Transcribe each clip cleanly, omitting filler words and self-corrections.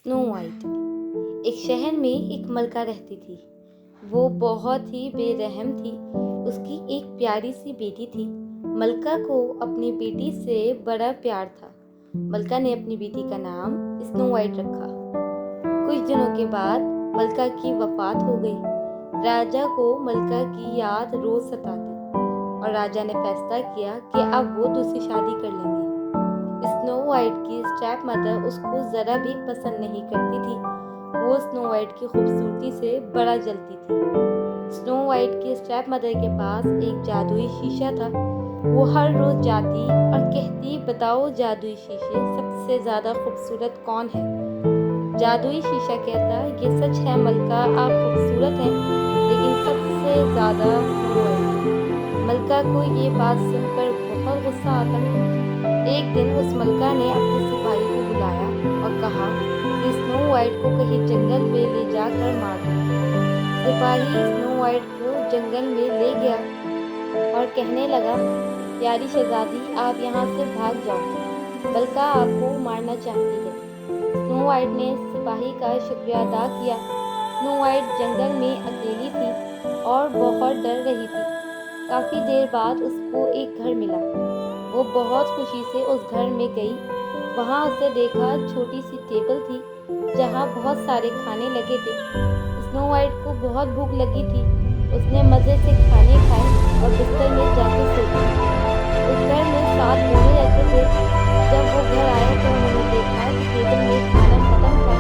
Snow white. एक शहर में एक मलका रहती थी। वो बहुत ही बेरहम थी। उसकी एक प्यारी सी बेटी थी। मलका को अपनी बेटी से बड़ा प्यार था। मलका ने अपनी बेटी का नाम स्नो वाइट रखा। कुछ दिनों के बाद मलका की वफात हो गई। राजा को मलका की याद रोज सताती और राजा ने फैसला किया कि अब वो दूसरी शादी कर लेंगे। स्नो वाइट की स्टेप मदर उसको ज़रा भी पसंद नहीं करती थी। वो स्नो वाइट की खूबसूरती से बड़ा जलती थी। स्नो वाइट की स्टेप मदर के पास एक जादुई शीशा था। वो हर रोज़ जाती और कहती, बताओ जादुई शीशे, सबसे ज़्यादा खूबसूरत कौन है? जादुई शीशा कहता, ये सच है मलका, आप खूबसूरत हैं, लेकिन सबसे ज़्यादा स्नो वाइट है। मलका को ये बात सुनकर बहुत गुस्सा आता। एक दिन उस मलका ने अपने सिपाही को बुलाया और कहा कि स्नो वाइट को कहीं जंगल में ले जाकर मार दो। सिपाही स्नो वाइट को जंगल में ले गया और कहने लगा, प्यारी शहजादी, आप यहाँ से भाग जाओ, मलका आपको मारना चाहती है। स्नो वाइट ने सिपाही का शुक्रिया अदा किया। स्नो वाइट जंगल में अकेली थी और बहुत डर रही थी। काफ़ी देर बाद उसको एक घर मिला। वो बहुत खुशी से उस घर में गई। वहाँ उसे देखा छोटी सी टेबल थी जहाँ बहुत सारे खाने लगे थे। स्नो वाइट को बहुत भूख लगी थी। उसने मज़े से खाने खाए और बिस्तर में जाके सो गई। उस घर में 7 बूढ़े रहते थे। जब वो घर आए तो उन्होंने देखा कि टेबल में खाना खत्म था।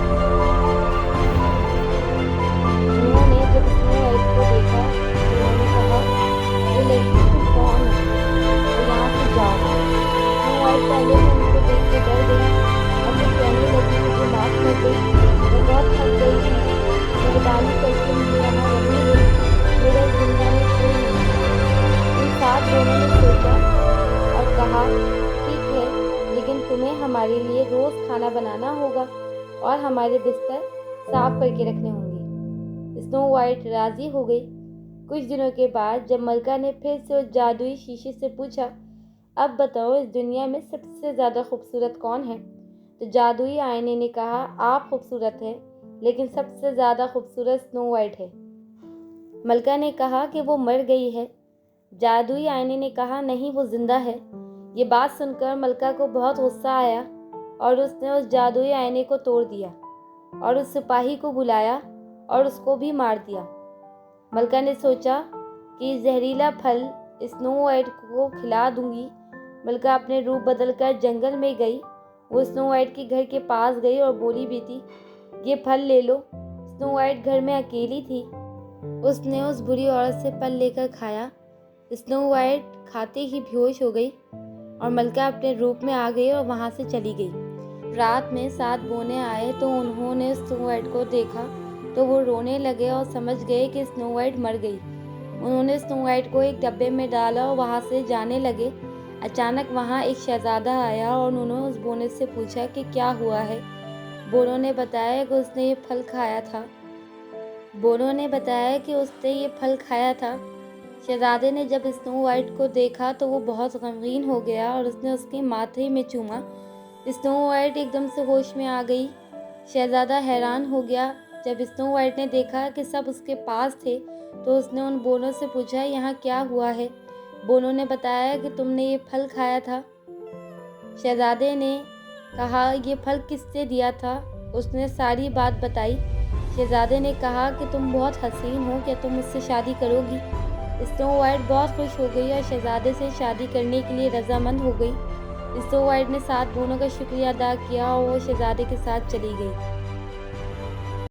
उन्होंने जब स्नो वाइट को देखा तो उन्होंने कहा, ये लड़की तू कौन है? तो यहाँ से जाओ। स्नो वाइट पहले तो उनको देख के डर गई और फिर कहने लगी, मुझे माफ कर दो, मैं बहुत थक गई थी, मेहरबानी करके मुझे यहाँ रहने दो, मेरा इस दुनिया में कोई नहीं है। उन 7 लोगों ने सोचा और कहा, ठीक है, लेकिन तुम्हें हमारे लिए रोज़ खाना बनाना होगा और हमारे बिस्तर साफ करके रखने होंगे। स्नो वाइट राज़ी हो गई। कुछ दिनों के बाद जब मलका ने फिर से उस जादुई शीशे से पूछा, अब बताओ इस दुनिया में सबसे ज़्यादा खूबसूरत कौन है? तो जादुई आईने ने कहा, आप खूबसूरत हैं, लेकिन सबसे ज़्यादा खूबसूरत स्नो वाइट है। मलका ने कहा कि वो मर गई है। जादुई आईने ने कहा, नहीं, वो ज़िंदा है। ये बात सुनकर मलका को बहुत गुस्सा आया और उसने उस जादुई आईने को तोड़ दिया और उस सिपाही को बुलाया और उसको भी मार दिया। मलका ने सोचा कि जहरीला फल स्नो वाइट को खिला दूंगी। मलका अपने रूप बदलकर जंगल में गई। वो स्नो वाइट के घर के पास गई और बोली, बेटी, ये फल ले लो। स्नो वाइट घर में अकेली थी। उसने उस बुरी औरत से फल लेकर खाया। स्नो वाइट खाते ही बेहोश हो गई और मलका अपने रूप में आ गई और वहाँ से चली गई। रात में 7 बौने आए तो उन्होंने स्नो वाइट को देखा तो वो रोने लगे और समझ गए कि स्नो वाइट मर गई। उन्होंने स्नो वाइट को एक डब्बे में डाला और वहाँ से जाने लगे। अचानक वहाँ एक शहज़ादा आया और उन्होंने उस बोने से पूछा कि क्या हुआ है। बोनों ने बताया कि उसने ये फल खाया था। शहज़ादे ने जब स्नो वाइट को देखा तो वो बहुत गमगीन हो गया और उसने उसके माथे में चूमा। स्नो वाइट एकदम से होश में आ गई। शहज़ादा हैरान हो गया। जब स्नो वाइट ने देखा कि सब उसके पास थे तो उसने उन बोनों से पूछा, यहाँ क्या हुआ है? बोनों ने बताया कि तुमने ये फल खाया था। शहज़ादे ने कहा, ये फल किसने दिया था? उसने सारी बात बताई। शहज़ादे ने कहा कि तुम बहुत हसीन हो, क्या तुम मुझसे शादी करोगी? स्नो वाइट बहुत खुश हो गई और शहज़ादे से शादी करने के लिए रजामंद हो गई। स्नो वाइट ने 7 बोनों का शुक्रिया अदा किया और वो शहज़ादे के साथ चली गई।